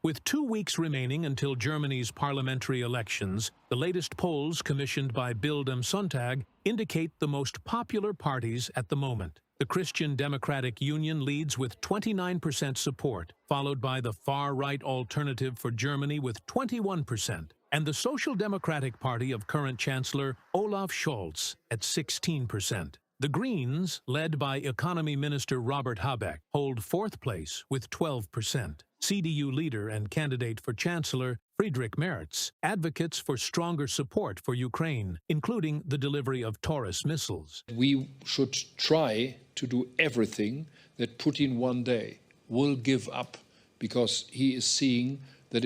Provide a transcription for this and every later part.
With 2 weeks remaining until Germany's parliamentary elections, the latest polls commissioned by Bild am Sonntag indicate the most popular parties at the moment. The Christian Democratic Union leads with 29% support, followed by the far-right Alternative for Germany with 21%, and the Social Democratic Party of current Chancellor Olaf Scholz at 16%. The Greens, led by Economy Minister Robert Habeck, hold fourth place with 12%. CDU leader and candidate for Chancellor Friedrich Merz advocates for stronger support for Ukraine, including the delivery of Taurus missiles. We should try to do everything that Putin one day will give up, because he is seeing that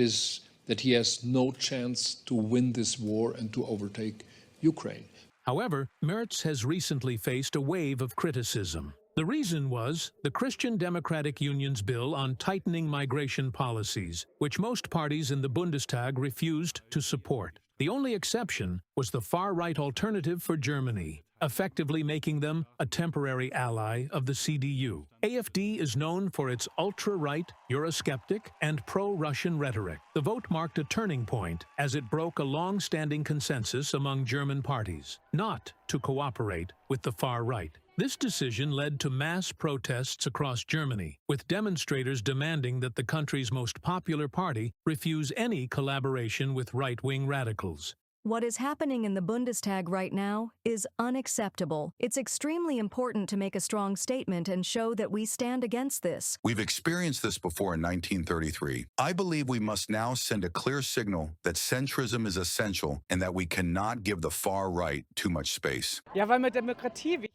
he has no chance to win this war and to overtake Ukraine. However, Merz has recently faced a wave of criticism. The reason was the Christian Democratic Union's bill on tightening migration policies, which most parties in the Bundestag refused to support. The only exception was the far-right Alternative for Germany, effectively making them a temporary ally of the CDU. AfD is known for its ultra-right, Eurosceptic, and pro-Russian rhetoric. The vote marked a turning point as it broke a long-standing consensus among German parties, not to cooperate with the far-right. This decision led to mass protests across Germany, with demonstrators demanding that the country's most popular party refuse any collaboration with right-wing radicals. What is happening in the Bundestag right now is unacceptable. It's extremely important to make a strong statement and show that we stand against this. We've experienced this before in 1933. I believe we must now send a clear signal that centrism is essential and that we cannot give the far right too much space.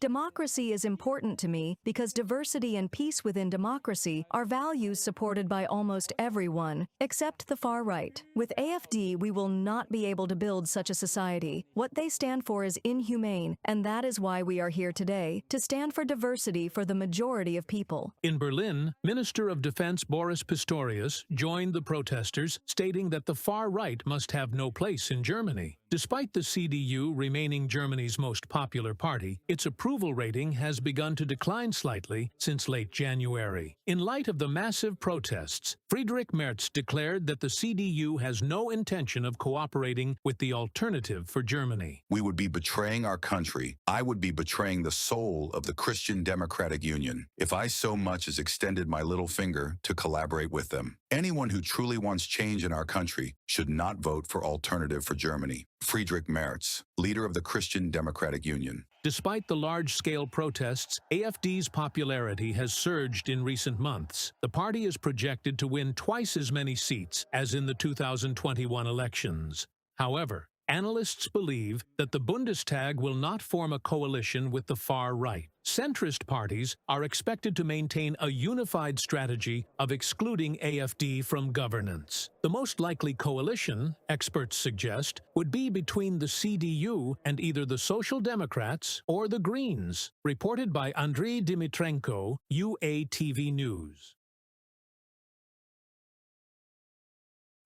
Democracy is important to me because diversity and peace within democracy are values supported by almost everyone, except the far right. With AfD, we will not be able to build such a society. What they stand for is inhumane, and that is why we are here today, to stand for diversity for the majority of people. In Berlin, Minister of Defense Boris Pistorius joined the protesters, stating that the far right must have no place in Germany. Despite the CDU remaining Germany's most popular party, its approval rating has begun to decline slightly since late January. In light of the massive protests, Friedrich Merz declared that the CDU has no intention of cooperating with the Alternative for Germany. We would be betraying our country. I would be betraying the soul of the Christian Democratic Union if I so much as extended my little finger to collaborate with them. Anyone who truly wants change in our country should not vote for Alternative for Germany. Friedrich Merz, leader of the Christian Democratic Union. Despite the large-scale protests, AfD's popularity has surged in recent months. The party is projected to win twice as many seats as in the 2021 elections. However, analysts believe that the Bundestag will not form a coalition with the far right. Centrist parties are expected to maintain a unified strategy of excluding AfD from governance. The most likely coalition, experts suggest, would be between the CDU and either the Social Democrats or the Greens, reported by Andriy Dimitrenko, UATV News.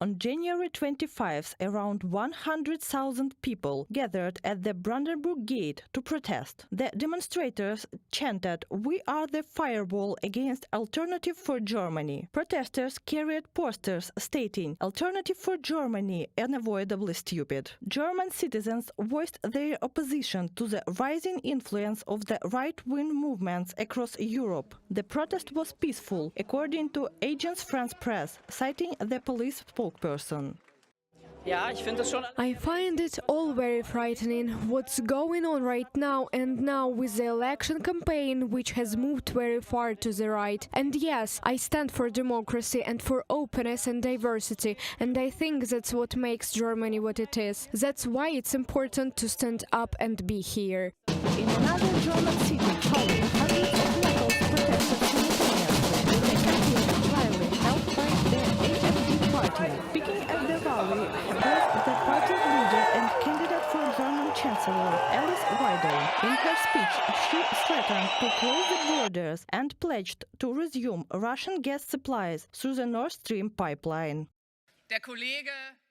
On January 25th, around 100,000 people gathered at the Brandenburg Gate to protest. The demonstrators chanted, "We are the firewall against Alternative for Germany." Protesters carried posters stating, "Alternative for Germany, unavoidably stupid." German citizens voiced their opposition to the rising influence of the right-wing movements across Europe. The protest was peaceful, according to Agence France-Presse, citing the police spokesperson. I find it all very frightening, what's going on right now, and now with the election campaign, which has moved very far to the right. And yes, I stand for democracy and for openness and diversity, and I think that's what makes Germany what it is. That's why it's important to stand up and be here. In another German city, Cologne, hundreds of locals protested simultaneously in a campaign rally held by the AfD party. Speaking at the rally, both the party leader and candidate for German Chancellor Alice Weidel. In her speech, she threatened to close the borders and pledged to resume Russian gas supplies through the Nord Stream pipeline.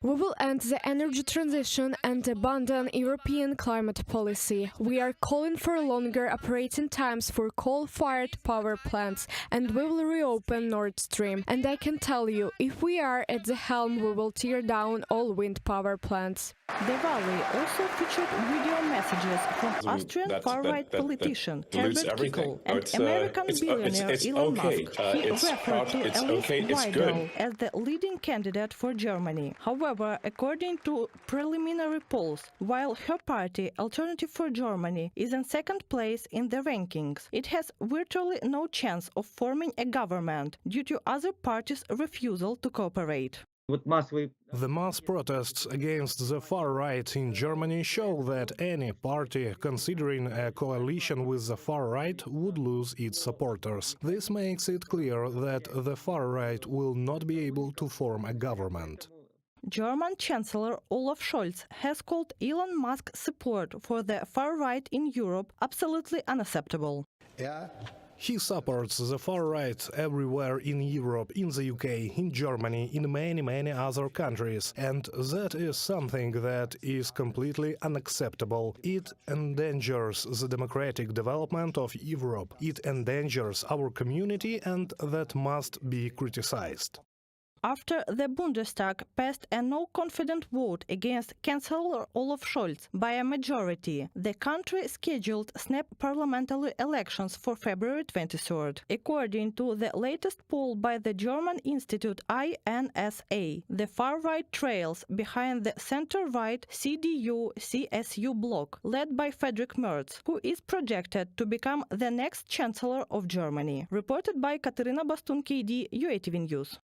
We will end the energy transition and abandon European climate policy. We are calling for longer operating times for coal-fired power plants, and we will reopen Nord Stream. And I can tell you, if we are at the helm, we will tear down all wind power plants. The rally also featured video messages from Austrian far-right politician Herbert Kickl and American billionaire Elon Musk. He referred to Alice Weidel as the leading candidate for Germany. However, according to preliminary polls, while her party, Alternative for Germany, is in second place in the rankings, it has virtually no chance of forming a government due to other parties' refusal to cooperate. The mass protests against the far right in Germany show that any party considering a coalition with the far right would lose its supporters. This makes it clear that the far right will not be able to form a government. German Chancellor Olaf Scholz has called Elon Musk's support for the far right in Europe absolutely unacceptable. He supports the far right everywhere in Europe, in the UK, in Germany, in many other countries, and that is something that is completely unacceptable. It endangers the democratic development of Europe. It endangers our community, and that must be criticized. After the Bundestag passed a no-confidence vote against Chancellor Olaf Scholz by a majority, the country scheduled snap parliamentary elections for February 23rd. According to the latest poll by the German institute INSA, the far-right trails behind the center-right CDU-CSU bloc, led by Friedrich Merz, who is projected to become the next Chancellor of Germany. Reported by Katerina Bastun, KD, UATV News.